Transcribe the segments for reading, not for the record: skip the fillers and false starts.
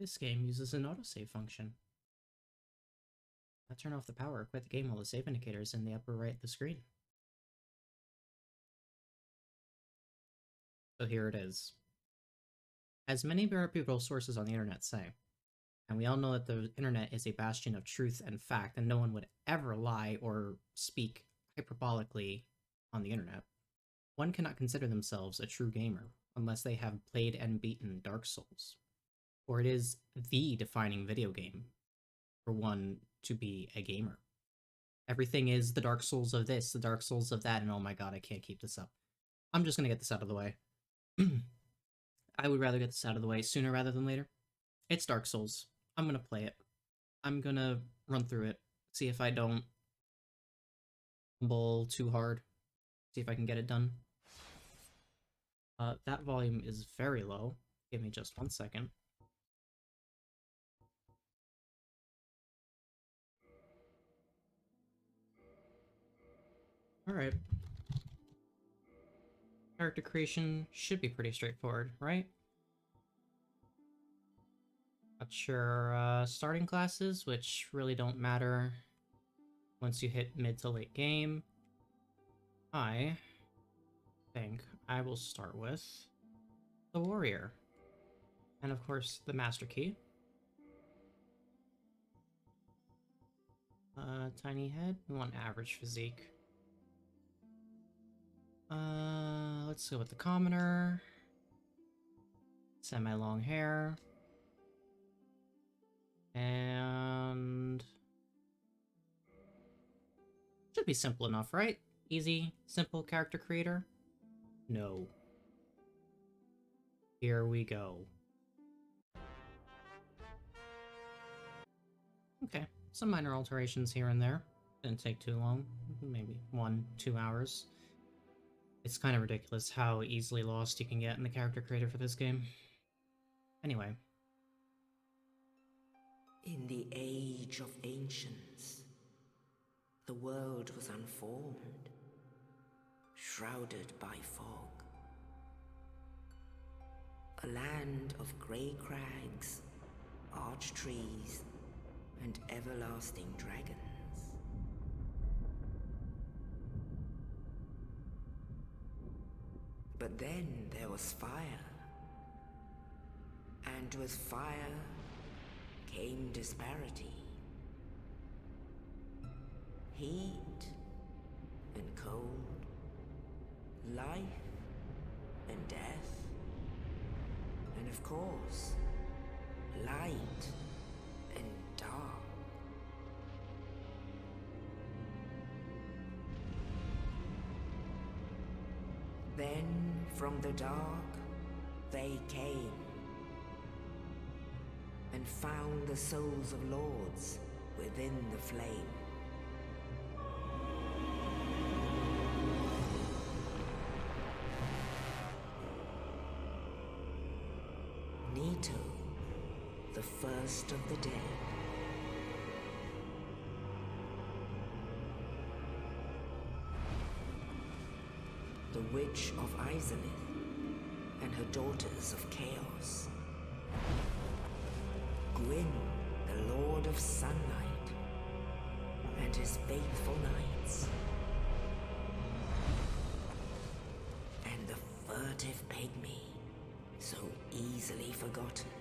This game uses an autosave function. I turn off the power or quit the game while the save indicator is in the upper right of the screen. So here it is. As many reputable sources on the internet say, and we all know that the internet is a bastion of truth and fact, and no one would ever lie or speak hyperbolically on the internet, one cannot consider themselves a true gamer unless they have played and beaten Dark Souls, for it is the defining video game for one to be a gamer. Everything is the Dark Souls of this, the Dark Souls of that, and oh my god, I can't keep this up. I'm just gonna get this out of the way. I would rather get this out of the way sooner rather than later. It's Dark Souls. I'm gonna play it. I'm gonna run through it, see if I don't fumble too hard, see if I can get it done. That volume is very low. Give me just 1 second. Alright. Character creation should be pretty straightforward, right? Got your starting classes, which really don't matter once you hit mid to late game. I think I will start with the warrior. And of course, the master key. Tiny head, we want average physique. Let's go with the commoner. Semi-long hair. And should be simple enough, right? Easy, simple character creator? No. Here we go. Okay, some minor alterations here and there. Didn't take too long, maybe 1-2 hours. It's kind of ridiculous how easily lost you can get in the character creator for this game. Anyway. In the age of ancients, the world was unformed, shrouded by fog. A land of grey crags, arch trees, and everlasting dragons. But then there was fire, and with fire came disparity. Heat and cold, life and death, and of course, light and dark. Then from the dark they came and found the souls of lords within the flame. Nito, the first of the dead. The Witch of Izalith and her daughters of Chaos. Gwyn, the Lord of Sunlight, and his faithful knights. And the furtive pygmy, so easily forgotten.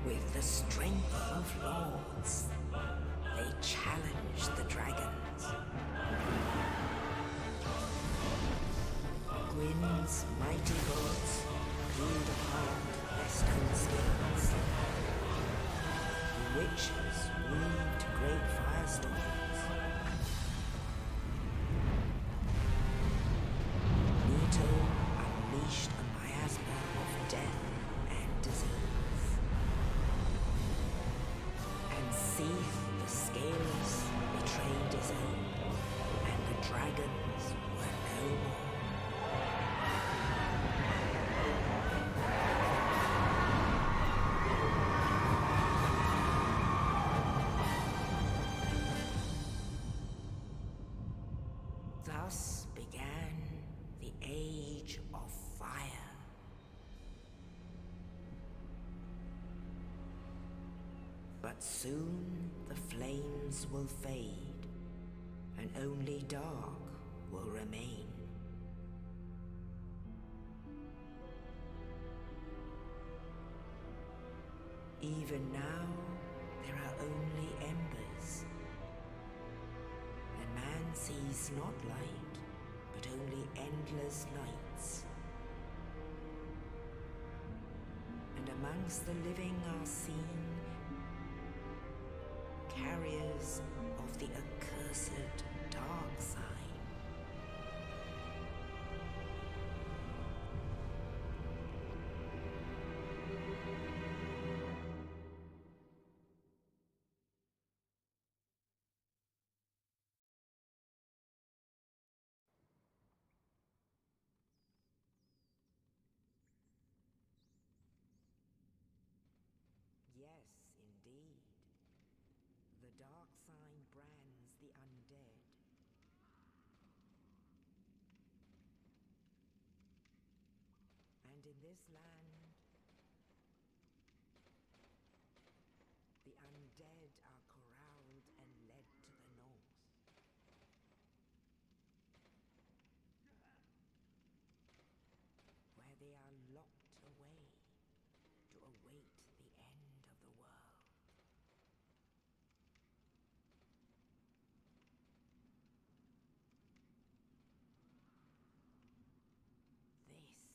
With the strength of lords, they challenged the dragons. Gwyn's mighty gods peeled apart their stone scales. The witches weaved great firestorms. Nito unleashed a miasma of death and disease. And Seath the Scaleless betrayed his own, and the dragons were no more. Thus began the age of fire. But soon the flames will fade, and only dark will remain. Even now, there are only embers, and man sees not light, but only endless nights. And amongst the living are seen carriers of the accursed dark side. Yes, indeed. The dark sign brands the undead. And in this land, the undead are corralled and led to the north. Where they are locked away to await the end of the world. This is your fate.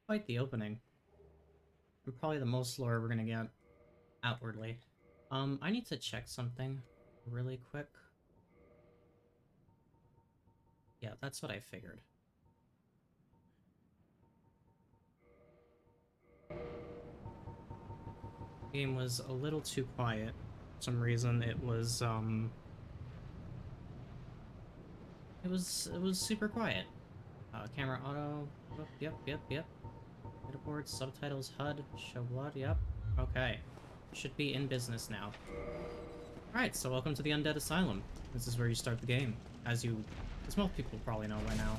Quite the opening. And probably the most lore we're gonna get outwardly. I need to check something really quick. Yeah, that's what I figured. Game was a little too quiet. For some reason it was super quiet. Camera auto. Oh, yep. Leaderboard, subtitles, HUD, show blood, yep. Okay. Should be in business now. Alright, so welcome to the Undead Asylum. This is where you start the game. As most people probably know by now.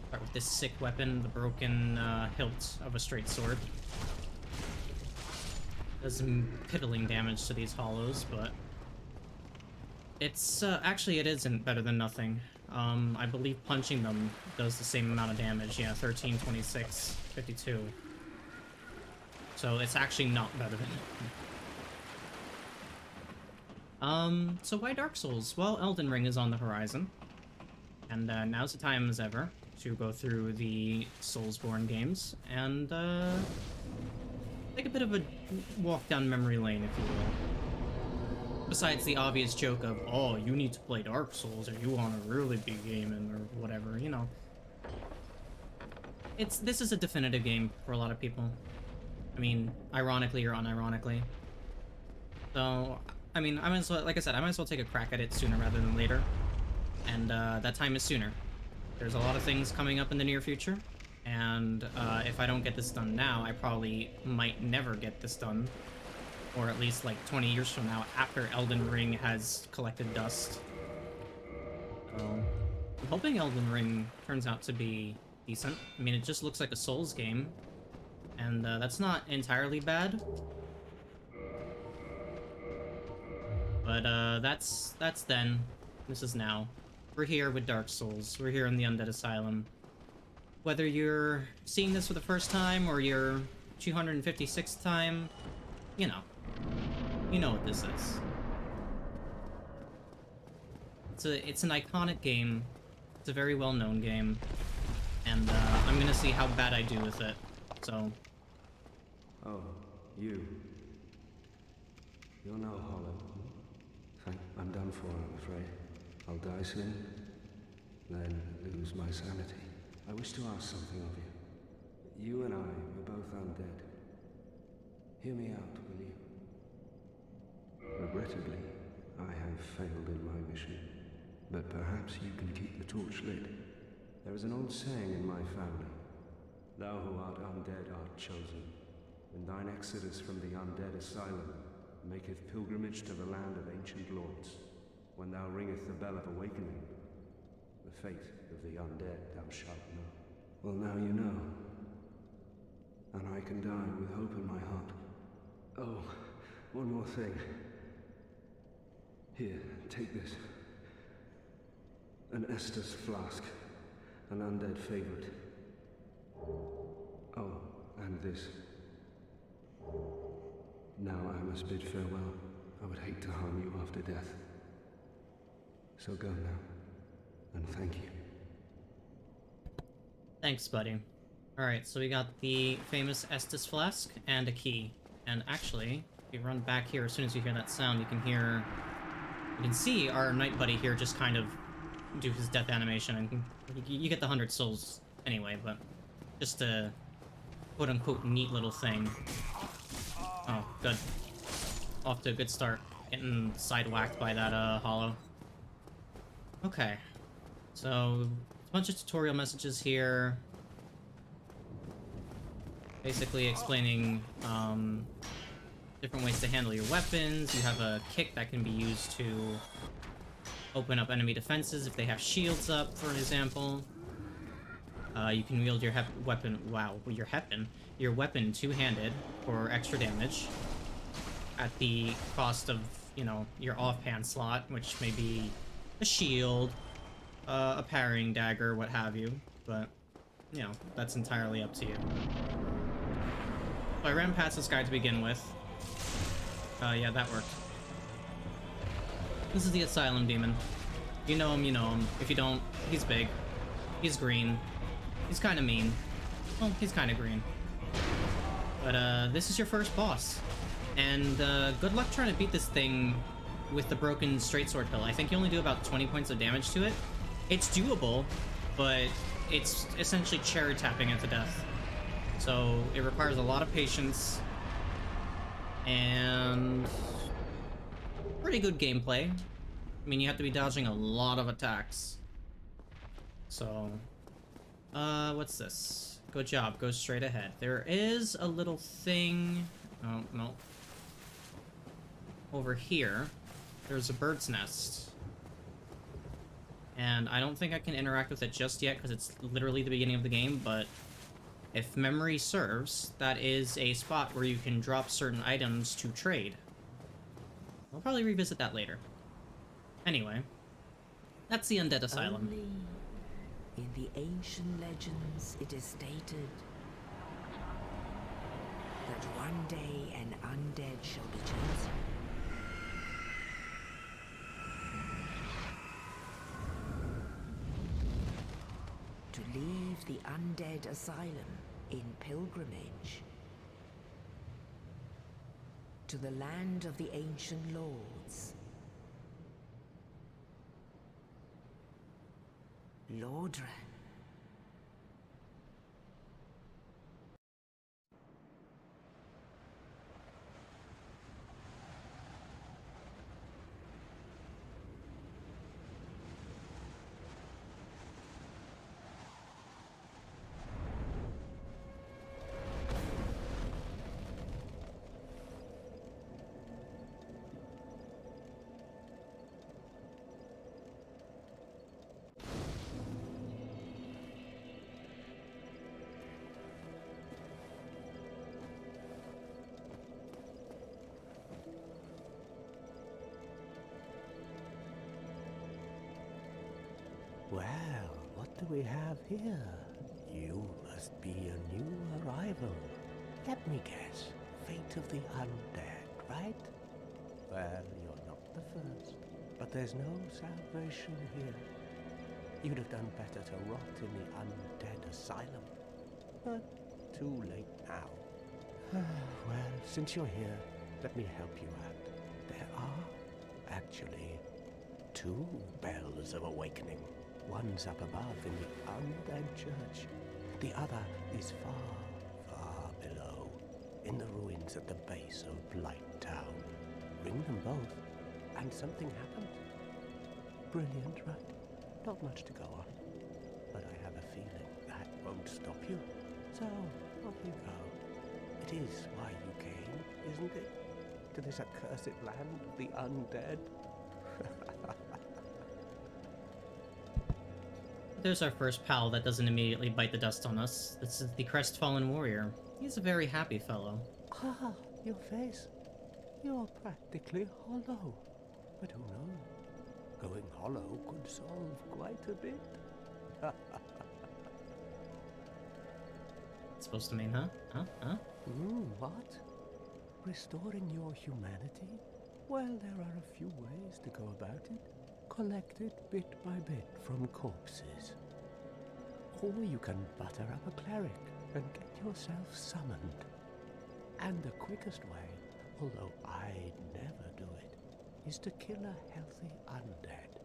Start with this sick weapon, the broken hilt of a straight sword. Does some piddling damage to these hollows, but it's actually it isn't better than nothing. I believe punching them does the same amount of damage. Yeah, 13, 26, 52. So it's actually not better than it. So why Dark Souls? Well, Elden Ring is on the horizon. And now's the time as ever to go through the Soulsborne games and take a bit of a walk down memory lane, if you will. Besides the obvious joke of, oh, you need to play Dark Souls or you want to really be gaming or whatever, you know. This is a definitive game for a lot of people. I mean, ironically or unironically. So, I mean, I might as well, like I said, I might as well take a crack at it sooner rather than later. And that time is sooner. There's a lot of things coming up in the near future. And if I don't get this done now, I probably might never get this done. Or at least like 20 years from now, after Elden Ring has collected dust. So, I'm hoping Elden Ring turns out to be decent. I mean, it just looks like a Souls game. And that's not entirely bad. But that's then. This is now. We're here with Dark Souls. We're here in the Undead Asylum. Whether you're seeing this for the first time or your 256th time, you know. You know what this is. It's an iconic game. It's a very well-known game. and I'm gonna see how bad I do with it. So, Oh, you. You're no Hollow. I'm done for, I'm afraid. I'll die soon, then lose my sanity. I wish to ask something of you. You and I were both undead. Hear me out, will you? Regrettably, I have failed in my mission, but perhaps you can keep the torch lit. There is an old saying in my family. Thou who art undead art chosen, and thine exodus from the undead asylum maketh pilgrimage to the land of ancient lords. When thou ringeth the bell of awakening, the fate of the undead thou shalt know. Well, now you know. And I can die with hope in my heart. Oh, one more thing. Here, take this. An Estus flask. An undead favorite. Oh, and this. Now I must bid farewell. I would hate to harm you after death. So go now, and thank you. thanks, buddy. Alright, so we got the famous Estus flask and a key. And actually, if you run back here, as soon as you hear that sound, you can see our Night Buddy here just kind of do his death animation, and you get the 100 souls anyway, but just a quote-unquote neat little thing. Oh, good. Off to a good start. Getting side-whacked by that, Hollow. Okay. So, a bunch of tutorial messages here. Basically explaining, different ways to handle your weapons. You have a kick that can be used to open up enemy defenses if they have shields up, for example. You can wield your your weapon two-handed for extra damage at the cost of, you know, your offhand slot, which may be a shield, a parrying dagger, what have you, but, you know, that's entirely up to you. So I ran past this guy to begin with. Yeah, that worked. This is the Asylum Demon. You know him, you know him. If you don't, he's big. He's green. He's kind of mean. Well, he's kind of green. But, this is your first boss. And, good luck trying to beat this thing with the broken straight sword pill. I think you only do about 20 points of damage to it. It's doable, but it's essentially cherry tapping it to death. So, it requires a lot of patience. And pretty good gameplay. I mean, you have to be dodging a lot of attacks. So, what's this? Good job, go straight ahead. There is a little thing... Oh, no. Over here, there's a bird's nest. And I don't think I can interact with it just yet, because it's literally the beginning of the game, but if memory serves, that is a spot where you can drop certain items to trade. I'll probably revisit that later. Anyway, that's the Undead Asylum. Only in the ancient legends it is stated that one day an undead shall be chosen. To leave the undead asylum in pilgrimage to the land of the ancient lords. Lordran. Well, what do we have here? You must be a new arrival. Let me guess. Fate of the undead, right? Well, you're not the first. But there's no salvation here. You'd have done better to rot in the undead asylum. But too late now. Well, since you're here, let me help you out. There are, actually, 2 bells of awakening. One's up above in the undead church. The other is far, far below, in the ruins at the base of Blight Town. Ring them both, and something happens. Brilliant, right? Not much to go on, but I have a feeling that won't stop you. So, off you go. It is why you came, isn't it? To this accursed land of the undead? There's our first pal that doesn't immediately bite the dust on us. This is the Crestfallen Warrior. He's a very happy fellow. Ah, your face. You're practically hollow. But who knows? Going hollow could solve quite a bit. It's supposed to mean, huh? Huh? What? Restoring your humanity? Well, there are a few ways to go about it. Collect it bit by bit from corpses. Or you can butter up a cleric and get yourself summoned. And the quickest way, although I'd never do it, is to kill a healthy undead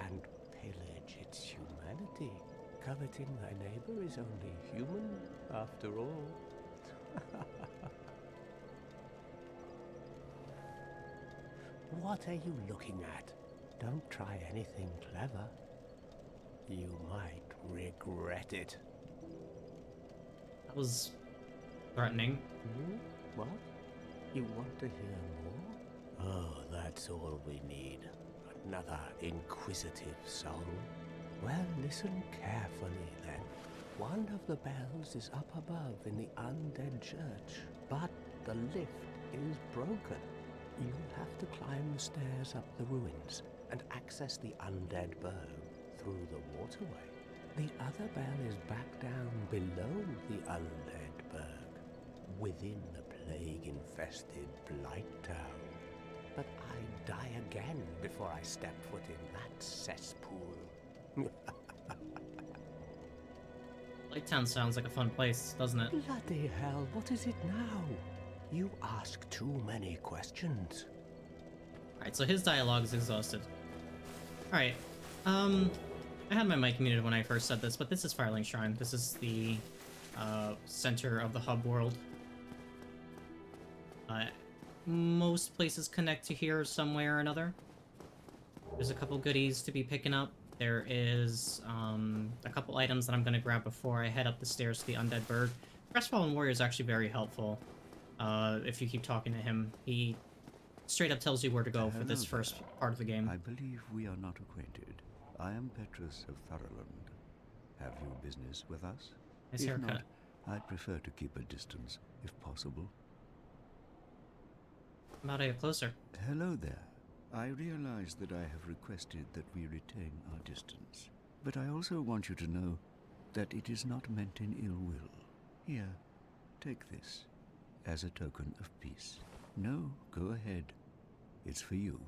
and pillage its humanity. Coveting thy neighbor is only human, after all. What are you looking at? Don't try anything clever. You might regret it. That was threatening. What? You want to hear more? Oh, that's all we need. Another inquisitive soul. Well, listen carefully then. One of the bells is up above in the undead church, but the lift is broken. You'll have to climb the stairs up the ruins and access the undead burg through the waterway. The other bell is back down below the undead burg, within the plague-infested Blight Town. But I'd die again before I stepped foot in that cesspool. Blighttown sounds like a fun place, doesn't it? Bloody hell, what is it now? You ask too many questions. Alright, so his dialogue is exhausted. Alright, I had my mic muted when I first said this, but this is Firelink Shrine. This is the center of the hub world. Most places connect to here some way or another. There's a couple goodies to be picking up. There is a couple items that I'm going to grab before I head up the stairs to the Undead Burg. Crestfallen Warrior is actually very helpful. If you keep talking to him, he straight up tells you where to go for this first part of the game. I believe we are not acquainted. I am Petrus of Tharaland. Have you business with us? Nice If haircut. not, I'd prefer to keep a distance, if possible. I'm about to get closer. Hello there. I realize that I have requested that we retain our distance, but I also want you to know that it is not meant in ill will. Here, take this, as a token of peace. No, go ahead. It's for you.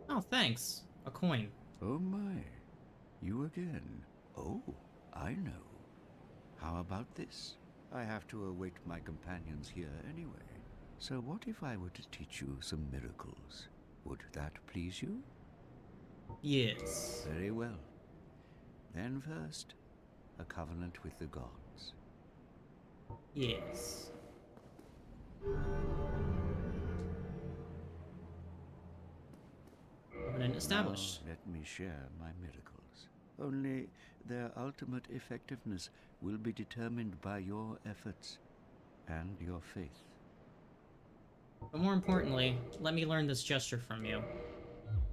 Oh, thanks. A coin. Oh my, you again. Oh, I know. How about this? I have to await my companions here anyway. So what if I were to teach you some miracles? Would that please you? Yes. Very well. Then first, a covenant with the gods. Yes. Covenant established. Now, let me share my miracles. Only their ultimate effectiveness will be determined by your efforts and your faith. But more importantly, let me learn this gesture from you.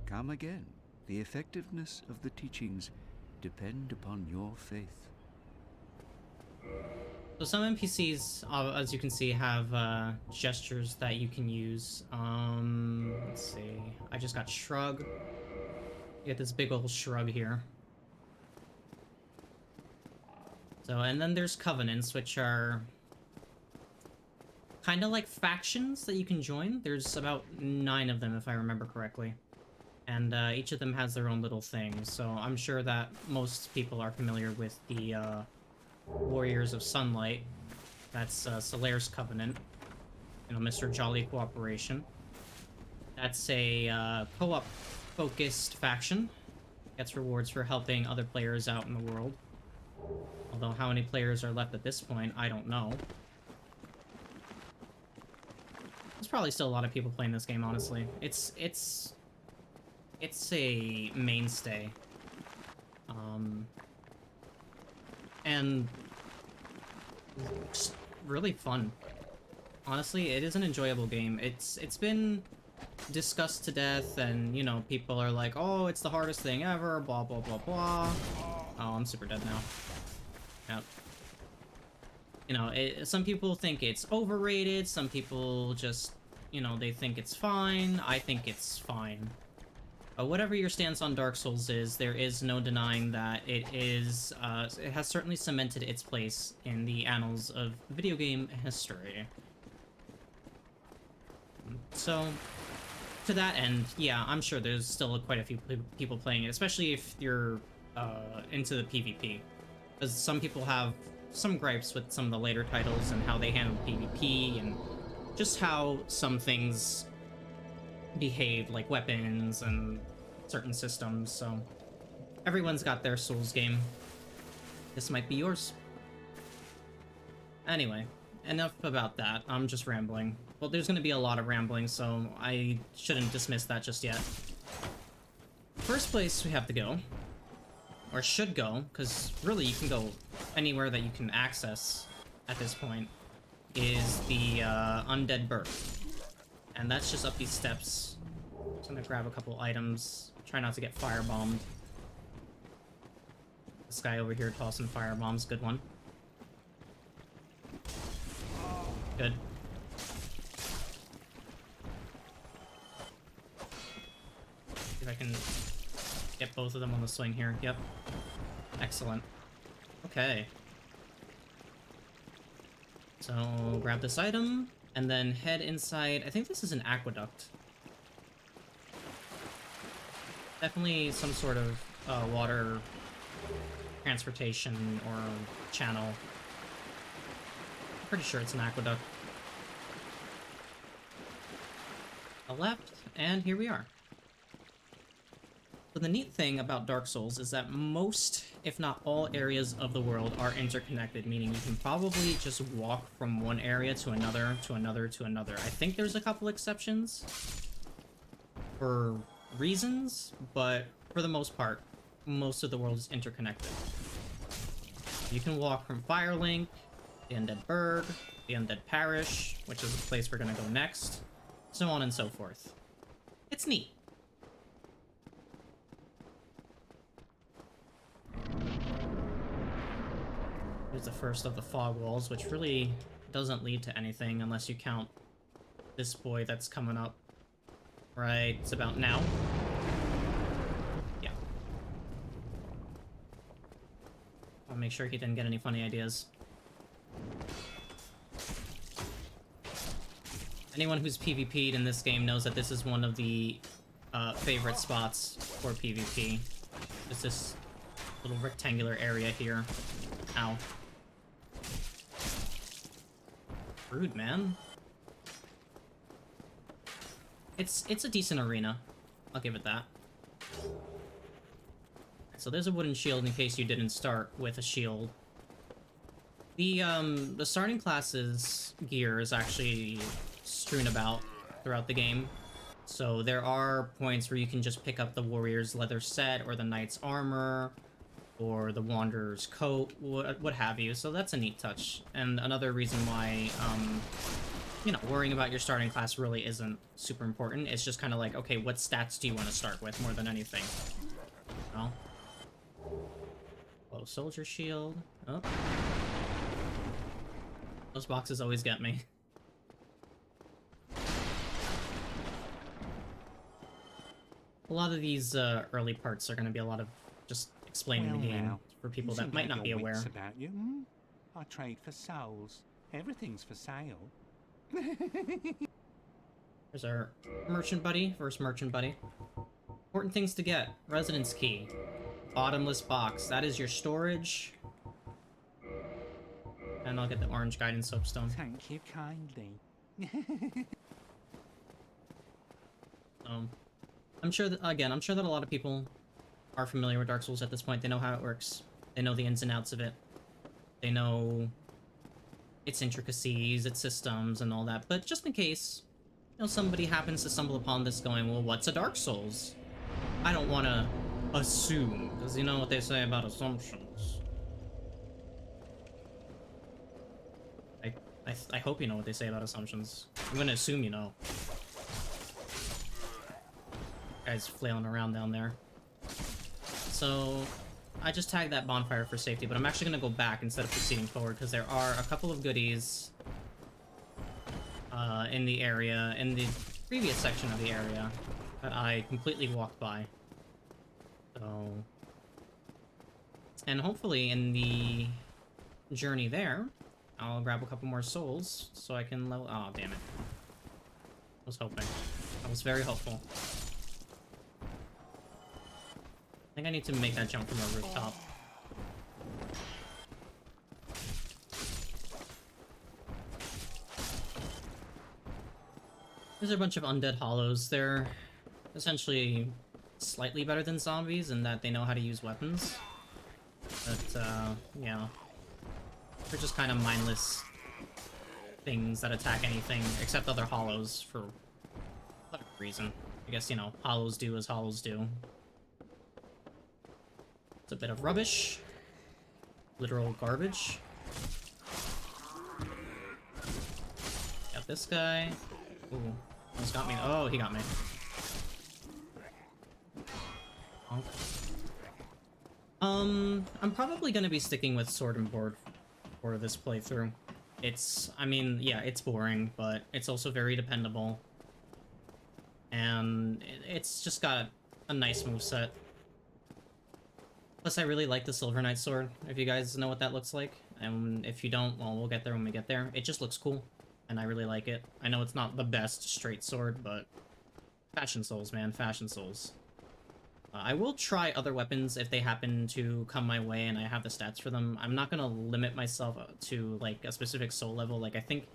Come again. The effectiveness of the teachings depend upon your faith. So some NPCs, as you can see, have gestures that you can use. Let's see. I just got shrug. You get this big old shrug here. So, and then there's covenants, which are kind of like factions that you can join. There's about 9 of them, if I remember correctly. And each of them has their own little thing, so I'm sure that most people are familiar with the Warriors of Sunlight. That's Solaire's Covenant. You know, Mr. Jolly Cooperation. That's a co-op focused faction. Gets rewards for helping other players out in the world. Although how many players are left at this point, I don't know. There's probably still a lot of people playing this game, honestly. It's a mainstay. And just really fun. Honestly, it is an enjoyable game. It's been discussed to death, and you know, people are like, oh, it's the hardest thing ever, blah blah blah blah. Oh, I'm super dead now. Yep. You know, some people think it's overrated, some people just, you know, they think it's fine. I think it's fine. Whatever your stance on Dark Souls is, there is no denying that it is, it has certainly cemented its place in the annals of video game history. So, to that end, yeah, I'm sure there's still quite a few people playing it, especially if you're into the PvP. Because some people have some gripes with some of the later titles and how they handle PvP and just how some things behave, like weapons and certain systems, so everyone's got their Souls game. This might be yours. Anyway, enough about that. I'm just rambling. Well, there's gonna be a lot of rambling, so I shouldn't dismiss that just yet. First place we have to go, or should go, because really you can go anywhere that you can access at this point, is the Undead Burg. And that's just up these steps. Just gonna grab a couple items. Try not to get firebombed. This guy over here tossing firebombs, good one. Good. See if I can get both of them on the swing here. Yep. Excellent. Okay. So, grab this item, and then head inside. I think this is an aqueduct. Definitely some sort of water transportation or channel. I'm pretty sure it's an aqueduct. A left, and here we are. So the neat thing about Dark Souls is that most, if not all, areas of the world are interconnected, meaning you can probably just walk from one area to another, to another, to another. I think there's a couple exceptions for reasons, but for the most part, most of the world is interconnected. You can walk from Firelink, the Undead Burg, the Undead Parish, which is the place we're gonna go next, so on and so forth. It's neat. Here's the first of the fog walls, which really doesn't lead to anything unless you count this boy that's coming up. Right, it's about now. Yeah. I'll make sure he didn't get any funny ideas. Anyone who's PvP'd in this game knows that this is one of the favorite spots for PvP. It's this little rectangular area here. Ow. Rude, man. It's a decent arena. I'll give it that. So there's a wooden shield in case you didn't start with a shield. The starting class's gear is actually strewn about throughout the game. So there are points where you can just pick up the warrior's leather set or the knight's armor or the wanderer's coat, what have you. So that's a neat touch. And another reason why you know, worrying about your starting class really isn't super important. It's just kind of like, okay, what stats do you want to start with more than anything? Oh. Whoa, soldier shield. Oh. Those boxes always get me. A lot of these early parts are going to be a lot of just explaining the game for people that might not be aware. About you, hmm? I trade for souls. Everything's for sale. There's our merchant buddy, first merchant buddy. Important things to get. Residence key. Bottomless box. That is your storage. And I'll get the orange guidance soapstone. Thank you kindly. I'm sure that, again, I'm sure that a lot of people are familiar with Dark Souls at this point. They know how it works. They know the ins and outs of it. They know its intricacies, its systems, and all that. But just in case, you know, somebody happens to stumble upon this going, well, what's a Dark Souls? I don't want to assume, because you know what they say about assumptions. I hope you know what they say about assumptions. I'm gonna assume you know. Guy's flailing around down there. So, I just tagged that bonfire for safety, but I'm actually gonna go back instead of proceeding forward, because there are a couple of goodies in the area, in the previous section of the area, that I completely walked by. So... And hopefully in the journey there, I'll grab a couple more souls, so I can level... Oh, damn it. I was hoping. I was very hopeful. I think I need to make that jump from a rooftop. There's a bunch of undead hollows. They're essentially slightly better than zombies in that they know how to use weapons. But, yeah. They're just kind of mindless things that attack anything except other hollows for whatever reason. I guess, you know, hollows do as hollows do. It's a bit of rubbish. Literal garbage. Got this guy. Ooh, almost got me. Oh, he got me. Honk. I'm probably gonna be sticking with Sword and Board for this playthrough. It's, I mean, yeah, it's boring, but it's also very dependable. And it's just got a nice moveset. Plus, I really like the Silver Knight sword, if you guys know what that looks like. And if you don't, well, we'll get there when we get there. It just looks cool, and I really like it. I know it's not the best straight sword, but Fashion Souls, man, Fashion Souls. I will try other weapons if they happen to come my way and I have the stats for them. I'm not gonna limit myself to, like, a specific soul level. Like, I think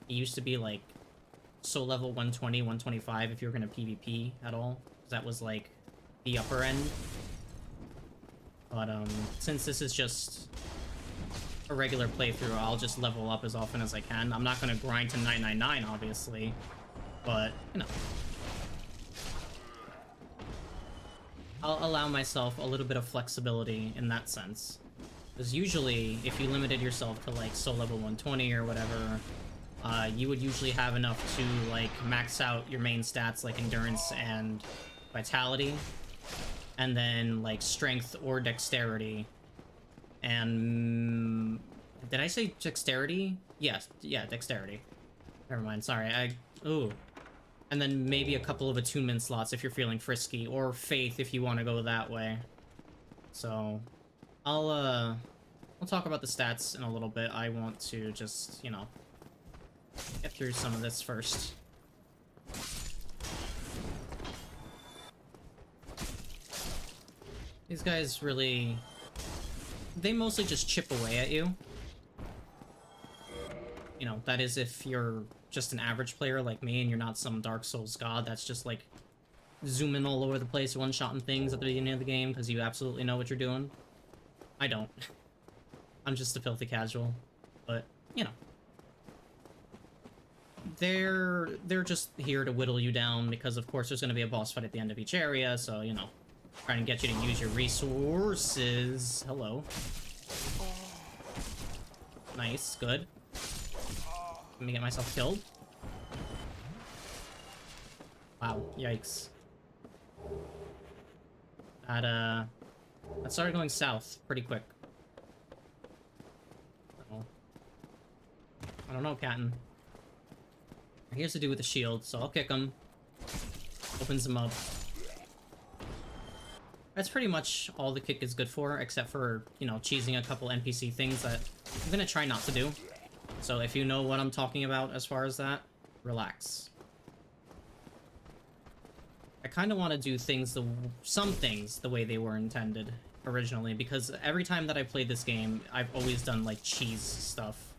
it used to be, like, soul level 120, 125 if you were gonna PvP at all. That was, like, the upper end. But, since this is just a regular playthrough, I'll just level up as often as I can. I'm not gonna grind to 999, obviously. But, you know. I'll allow myself a little bit of flexibility in that sense. Because usually, if you limited yourself to, like, soul level 120 or whatever, you would usually have enough to, like, max out your main stats, like endurance and vitality. And then, like, strength or dexterity. And... did I say dexterity? Yes, yeah, dexterity. Never mind, sorry, ooh. And then maybe a couple of attunement slots if you're feeling frisky, or faith if you want to go that way. So, I'll talk about the stats in a little bit. I want to just, you know, get through some of this first. These guys really... they mostly just chip away at you. You know, that is if you're just an average player like me and you're not some Dark Souls god that's just, like, zooming all over the place, one-shotting things at the beginning of the game because you absolutely know what you're doing. I don't. I'm just a filthy casual. But, you know. They're just here to whittle you down because, of course, there's going to be a boss fight at the end of each area, so, you know. Trying to get you to use your resources. Hello. Nice, good. Let me get myself killed. Wow, yikes. That started going south pretty quick. Uh-oh. I don't know, Captain. He has to do with the shield, so I'll kick him. Opens him up. That's pretty much all the kick is good for, except for, you know, cheesing a couple NPC things that I'm gonna try not to do. So if you know what I'm talking about as far as that, relax. I kind of want to do things some things the way they were intended originally, because every time that I played this game, I've always done like cheese stuff.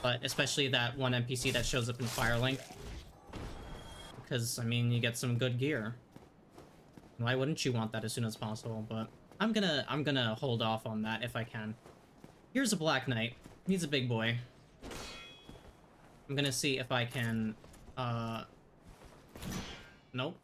But especially that one NPC that shows up in Firelink, because I mean you get some good gear. Why wouldn't you want that as soon as possible? But I'm gonna hold off on that if I can. Here's a Black Knight. He's a big boy. I'm gonna see if I can nope.